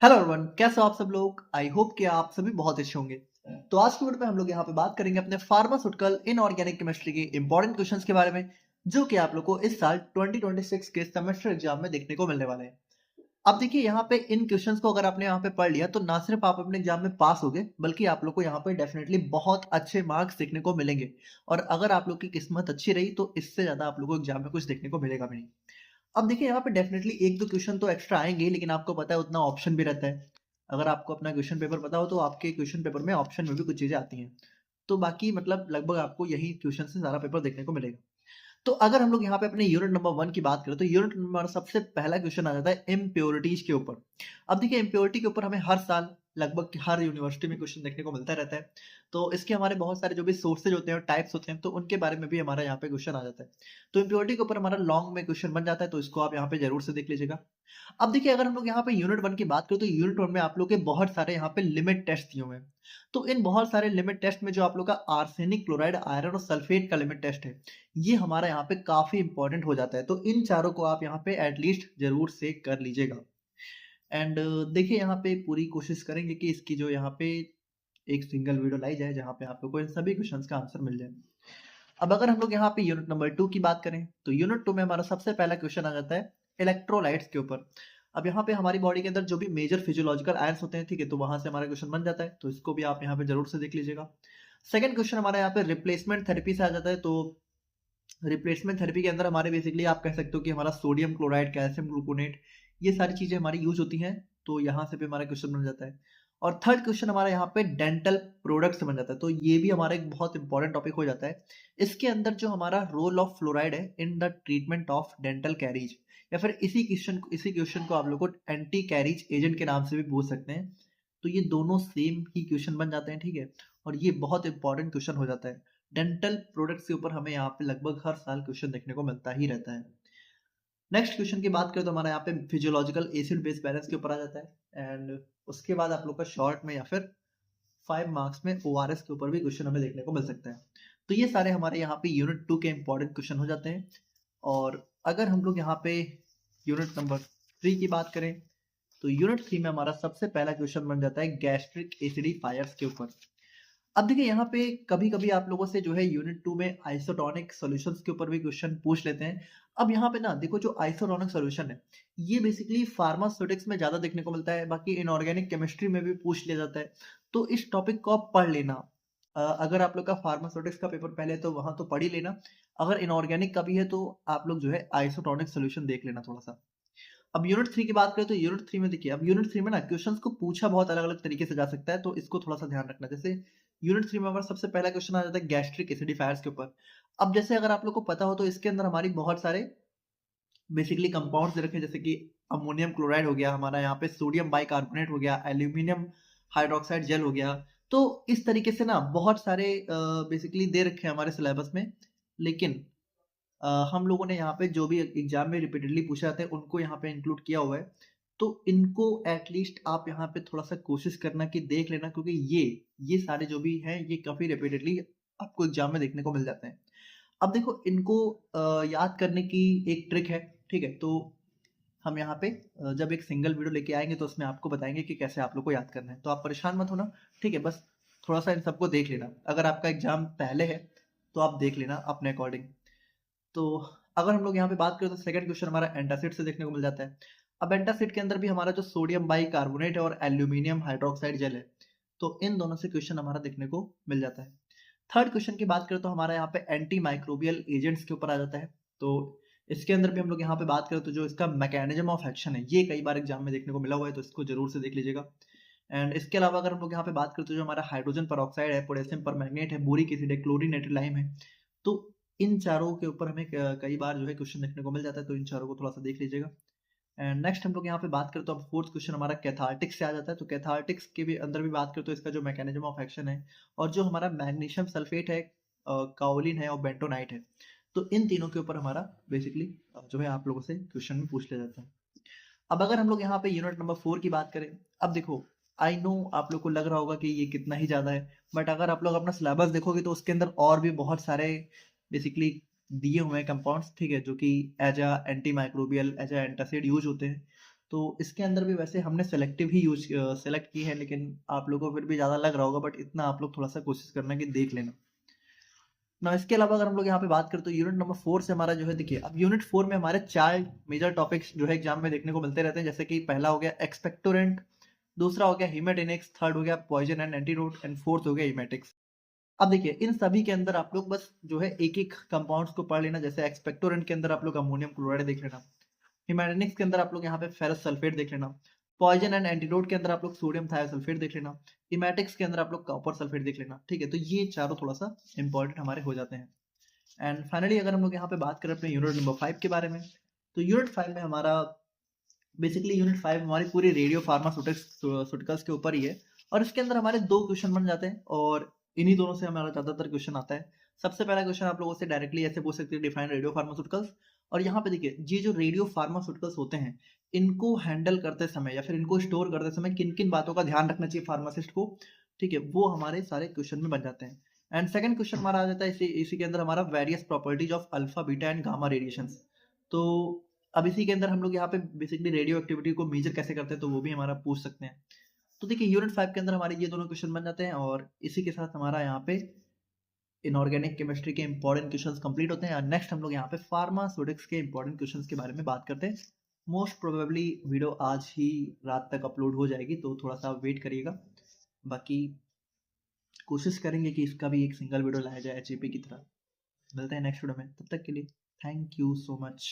Hello everyone, कैसे हो आप सब लोग। आई होप कि आप सभी बहुत अच्छे होंगे। तो आज की वीडियो में हम लोग यहाँ पे बात करेंगे अपने फार्मास्यूटिकल इनऑर्गेनिक केमिस्ट्री के इंपॉर्टेंट क्वेश्चंस के बारे में, जो कि आप लोग को इस साल 2026 के सेमेस्टर एग्जाम में देखने को मिलने वाले हैं। अब देखिए, यहाँ पे इन क्वेश्चंस को अगर आपने यहाँ पे पढ़ लिया तो ना सिर्फ आप अपने एग्जाम में पास होगे, बल्कि आप लोग को यहाँ पे डेफिनेटली बहुत अच्छे मार्क्स देखने को मिलेंगे। और अगर आप लोग की किस्मत अच्छी रही तो इससे ज्यादा आप लोग को एग्जाम में कुछ देखने को मिलेगा भी नहीं। अब देखिए, यहाँ पे डेफिनेटली एक दो क्वेश्चन तो एक्स्ट्रा आएंगे, लेकिन आपको पता है उतना ऑप्शन भी रहता है। अगर आपको अपना क्वेश्चन पेपर पता हो तो आपके क्वेश्चन पेपर में ऑप्शन में भी कुछ चीजें आती हैं। तो बाकी मतलब लगभग आपको यही क्वेश्चन से सारा पेपर देखने को मिलेगा। तो अगर हम लोग यहाँ पे अपने यूनिट नंबर 1 की बात करें तो यूनिट नंबर सबसे पहला क्वेश्चन आ जाता है इम्प्योरिटीज के ऊपर। अब देखिए, इम्प्योरिटी के ऊपर हमें हर साल लगभग हर यूनिवर्सिटी में क्वेश्चन देखने को मिलता रहता है। तो इसके हमारे बहुत सारे जो भी सोर्सेज होते हैं और टाइप्स होते हैं, तो उनके बारे में भी हमारा यहाँ पे क्वेश्चन आ जाता है। तो इम्प्योरिटी के ऊपर हमारा लॉन्ग में क्वेश्चन बन जाता है, तो इसको आप यहाँ पे जरूर से देख लीजिएगा। अब देखिए, अगर हम लोग यहाँ पे यूनिट 1 की बात करें तो यूनिट 1 में आप लोग के बहुत सारे यहाँ पे लिमिट टेस्ट दिए हुए हैं। तो इन बहुत सारे लिमिट टेस्ट में जो आप लोग का आर्सेनिक, क्लोराइड, आयरन और सल्फेट का लिमिट टेस्ट है, ये हमारा यहाँ पे काफी इंपॉर्टेंट हो जाता है। तो इन चारों को आप यहाँ पे एटलीस्ट जरूर से कर लीजिएगा। एंड देखिए, यहाँ पे पूरी कोशिश करेंगे कि इसकी जो यहाँ पे एक सिंगल वीडियो लाई जाए जहाँ पे आप लोग को इन सभी क्वेश्चंस का आंसर मिल जाए। अब अगर हम लोग यहाँ पे यूनिट नंबर 2 की बात करें तो यूनिट 2 में हमारा सबसे पहला क्वेश्चन आ जाता है इलेक्ट्रोलाइट्स के ऊपर। अब यहाँ पे हमारी बॉडी के अंदर जो भी मेजर फिजियोलॉजिकल आयंस होते हैं, ठीक है, तो वहां से हमारा क्वेश्चन बन जाता है, तो इसको भी आप यहाँ पे जरूर से देख लीजिएगा। सेकंड क्वेश्चन हमारा यहाँ पे रिप्लेसमेंट थेरेपी से आ जाता है। तो रिप्लेसमेंट थेरेपी के अंदर हमारे बेसिकली आप कह सकते हो कि हमारा सोडियम क्लोराइड, कैल्शियम ग्लूकोनेट, ये सारी चीजें हमारी यूज होती हैं। तो यहाँ से भी हमारा क्वेश्चन बन जाता है। और थर्ड क्वेश्चन हमारा यहाँ पे डेंटल प्रोडक्ट से बन जाता है। तो ये भी हमारा एक बहुत इंपॉर्टेंट टॉपिक हो जाता है। इसके अंदर जो हमारा रोल ऑफ फ्लोराइड है in the treatment of dental caries, या फिर इसी क्वेश्चन को आप लोग को एंटी कैरीज एजेंट के नाम से भी पूछ सकते हैं। तो ये दोनों सेम ही क्वेश्चन बन जाते हैं, ठीक है। और ये बहुत इंपॉर्टेंट क्वेश्चन हो जाता है। डेंटल प्रोडक्ट्स के ऊपर हमें यहाँ पे लगभग हर साल क्वेश्चन देखने को मिलता ही रहता है। नेक्स्ट क्वेश्चन की बात करें तो हमारा यहाँ पे फिजियोलॉजिकल एसिड बेस बैलेंस के ऊपर आ जाता है। एंड उसके बाद आप लोग का शॉर्ट में या फिर 5 मार्क्स में ओआरएस के ऊपर भी क्वेश्चन हमें देखने को मिल सकता है। तो ये सारे हमारे यहाँ पे यूनिट 2 के इंपॉर्टेंट क्वेश्चन हो जाते हैं। और अगर हम लोग यहाँ पे यूनिट नंबर 3 की बात करें तो यूनिट 3 में हमारा सबसे पहला क्वेश्चन बन जाता है गैस्ट्रिक एसिडिफायर्स के ऊपर। अब देखिए, यहाँ पे कभी कभी आप लोगों से जो है यूनिट 2 में आइसोटोनिक सॉल्यूशंस के ऊपर भी क्वेश्चन पूछ लेते हैं। अब यहाँ पे ना देखो, जो आइसोटोनिक सॉल्यूशन है ये बेसिकली फार्मास्यूटिक्स में ज्यादा देखने को मिलता है, बाकी इनऑर्गेनिक केमिस्ट्री में भी पूछ लिया जाता है। तो इस टॉपिक को आप पढ़ लेना। अगर आप लोग का फार्मास्यूटिक्स का पेपर पहले तो वहां तो पढ़ ही लेना। अगर इनऑर्गेनिक का भी है तो आप लोग जो है आइसोटोनिक सोल्यूशन देख लेना थोड़ा सा। अब यूनिट 3 की बात करें तो यूनिट 3 में देखिए, अब यूनिट 3 में ना क्वेश्चंस को पूछा बहुत अलग-अलग तरीके से जा सकता है, तो इसको थोड़ा-सा ध्यान रखना। जैसे यूनिट 3 में हमारा सबसे पहला क्वेश्चन आ जाता है गैस्ट्रिक एसिडिफायर्स के ऊपर। अब जैसे अगर आप लोग को पता हो तो इसके अंदर हमारी बहुत सारे बेसिकली कंपाउंड्स दे रखे हैं, जैसे कि अमोनियम क्लोराइड हो गया, हमारा यहाँ पे सोडियम बाइकार्बोनेट हो गया, एल्यूमिनियम हाइड्रोक्साइड जेल हो गया। तो इस तरीके से ना बहुत सारे बेसिकली दे रखे हैं हमारे सिलेबस में। लेकिन हम लोगों ने यहाँ पे जो भी एग्जाम में रिपीटेडली पूछा जाता है उनको यहाँ पे इंक्लूड किया हुआ है। तो इनको एटलीस्ट आप यहाँ पे थोड़ा सा कोशिश करना कि देख लेना, क्योंकि ये सारे जो भी हैं ये काफी रिपीटेडली आपको एग्जाम में देखने को मिल जाते हैं। अब देखो, इनको याद करने की एक ट्रिक है, ठीक है। तो हम यहाँ पे जब एक सिंगल वीडियो लेके आएंगे तो उसमें आपको बताएंगे कि कैसे आप लोग को याद करना है, तो आप परेशान मत होना, ठीक है। बस थोड़ा सा इन सबको देख लेना। अगर आपका एग्जाम पहले है तो आप देख लेना अपने अकॉर्डिंग। तो अगर हम लोग यहाँ पे बात करें तो सेकंड क्वेश्चन हमारा एंटासिड से देखने को मिल जाता है। अब एंटासिड के अंदर भी हमारा जो सोडियम बाइकार्बोनेट है और एल्यूमिनियम हाइड्रोक्साइड जेल है, तो इन दोनों से क्वेश्चन हमारा देखने को मिल जाता है। थर्ड क्वेश्चन की बात करें तो हमारा यहाँ पे एंटी माइक्रोबियल एजेंट्स के ऊपर आ जाता है। तो इसके अंदर भी हम लोग यहाँ पे बात करें तो जो इसका मैकेनिज्म ऑफ एक्शन है ये कई बार एग्जाम में देखने को मिला हुआ है, तो इसको जरूर से देख लीजिएगा। एंड इसके अलावा अगर हम लोग यहाँ पे बात करें तो जो हमारा हाइड्रोजन परऑक्साइड है, पोटेशियम परमैंगनेट है, बोरिक एसिड है, क्लोरीनेटेड लाइम है, तो इन चारों के ऊपर हमें कई बार जो है क्वेश्चन देखने को मिल जाता है, तो इन चारों को थोड़ा सा देख लीजिएगा। एंड नेक्स्ट हम लोग यहाँ पे बात करें तो अब फोर्थ क्वेश्चन हमारा कैथार्टिक्स से आ जाता है। तो कैथार्टिक्स के भी अंदर भी बात करें तो इसका जो मैकेनिज्म ऑफ एक्शन है और जो हमारा मैग्नीशियम सल्फेट है, काओलिन है और बेंटोनाइट है, तो इन तीनों के ऊपर हमारा बेसिकली जो है आप लोगों से क्वेश्चन में पूछ लिया जाता है। अब अगर हम लोग यहाँ पे यूनिट नंबर 4 की बात करें, अब देखो, आई नो आप लोग को लग रहा होगा कि ये कितना ही ज्यादा है, बट अगर आप लोग अपना सिलेबस देखोगे तो उसके अंदर और भी बहुत सारे बेसिकली दिए हुए हैं कंपाउंड्स, ठीक है, जो कि as a antimicrobial, as a antacid use होते हैं। तो इसके अंदर भी वैसे हमने सेलेक्टिव ही यूज सेलेक्ट की है, लेकिन आप लोगों को फिर भी ज़्यादा लग रहा होगा, बट इतना आप लोग थोड़ा सा कोशिश करना कि देख लेना ना। इसके अलावा अगर हम लोग यहाँ पे बात करें तो यूनिट नंबर 4 से हमारा जो है, देखिए अब यूनिट 4 में हमारे 4 मेजर टॉपिक्स जो है एग्जाम में देखने को मिलते रहते हैं, जैसे कि पहला हो गया एक्सपेक्टोरेंट, दूसरा हो गया हीमेटिनिक्स, थर्ड हो गया poison and antidote, and fourth हो गया हीमेटिक्स। अब देखिए इन सभी के अंदर आप लोग बस जो है एक एक कंपाउंड्स को पढ़ लेना। जैसे एक्सपेक्टोरेंट के अंदर आप लोग अमोनियम क्लोराइड देख लेना, हिमेटिनिक्स के अंदर आप लोग यहाँ पे फेरस सल्फेट देख लेना, पॉइजन एंड एंटीडोट के अंदर आप लोग सोडियम थायोसल्फेट देख लेना, हिमेटिक्स के अंदर आप लोग कॉपर सल्फेट देख लेना। ठीक है, तो ये चारों थोड़ा सा इंपॉर्टेंट हमारे हो जाते हैं। एंड फाइनली अगर हम लोग यहाँ पे बात करें अपने यूनिट नंबर 5 के बारे में, तो यूनिट 5 में हमारा बेसिकली यूनिट 5 हमारी पूरी रेडियो फार्मास्यूटिकल्स के ऊपर ही है, और इसके अंदर हमारे 2 क्वेश्चन बन जाते हैं, और इन्हीं दोनों से हमारा ज्यादातर क्वेश्चन आता है। सबसे पहला क्वेश्चन आप लोगों से डायरेक्टली ऐसे पूछ सकते हैं, डिफाइन रेडियो फार्मास्यूटिकल्स। और यहाँ पे देखिए ये जो रेडियो फार्मास्यूटिकल्स होते हैं, इनको हैंडल करते समय या फिर इनको स्टोर करते समय किन किन बातों का ध्यान रखना चाहिए फार्मासिस्ट को, ठीक है, वो हमारे सारे क्वेश्चन में बन जाते हैं। एंड सेकंड क्वेश्चन हमारा आ जाता है इसी के अंदर हमारा various properties of alpha beta and gamma radiations. तो अब इसी के अंदर हम लोग यहाँ पे बेसिकली रेडियो एक्टिविटी को मेजर कैसे करते हैं, तो वो भी हमारा पूछ सकते हैं। तो देखिए यूनिट 5 के अंदर हमारे ये दोनों क्वेश्चन बन जाते हैं, और इसी के साथ हमारा यहाँ पे इनऑर्गेनिक केमिस्ट्री के इंपॉर्टेंट क्वेश्चंस कंप्लीट होते हैं। और नेक्स्ट हम लोग यहाँ पे फार्मास्यूटिक्स के इंपॉर्टेंट क्वेश्चंस के बारे में बात करते हैं। मोस्ट प्रोबेबली वीडियो आज ही रात तक अपलोड हो जाएगी, तो थोड़ा सा वेट करिएगा। बाकी कोशिश करेंगे कि इसका भी एक सिंगल वीडियो लाया जाए एचईपी की तरह। मिलते हैं नेक्स्ट वीडियो में, तब तक के लिए थैंक यू सो मच।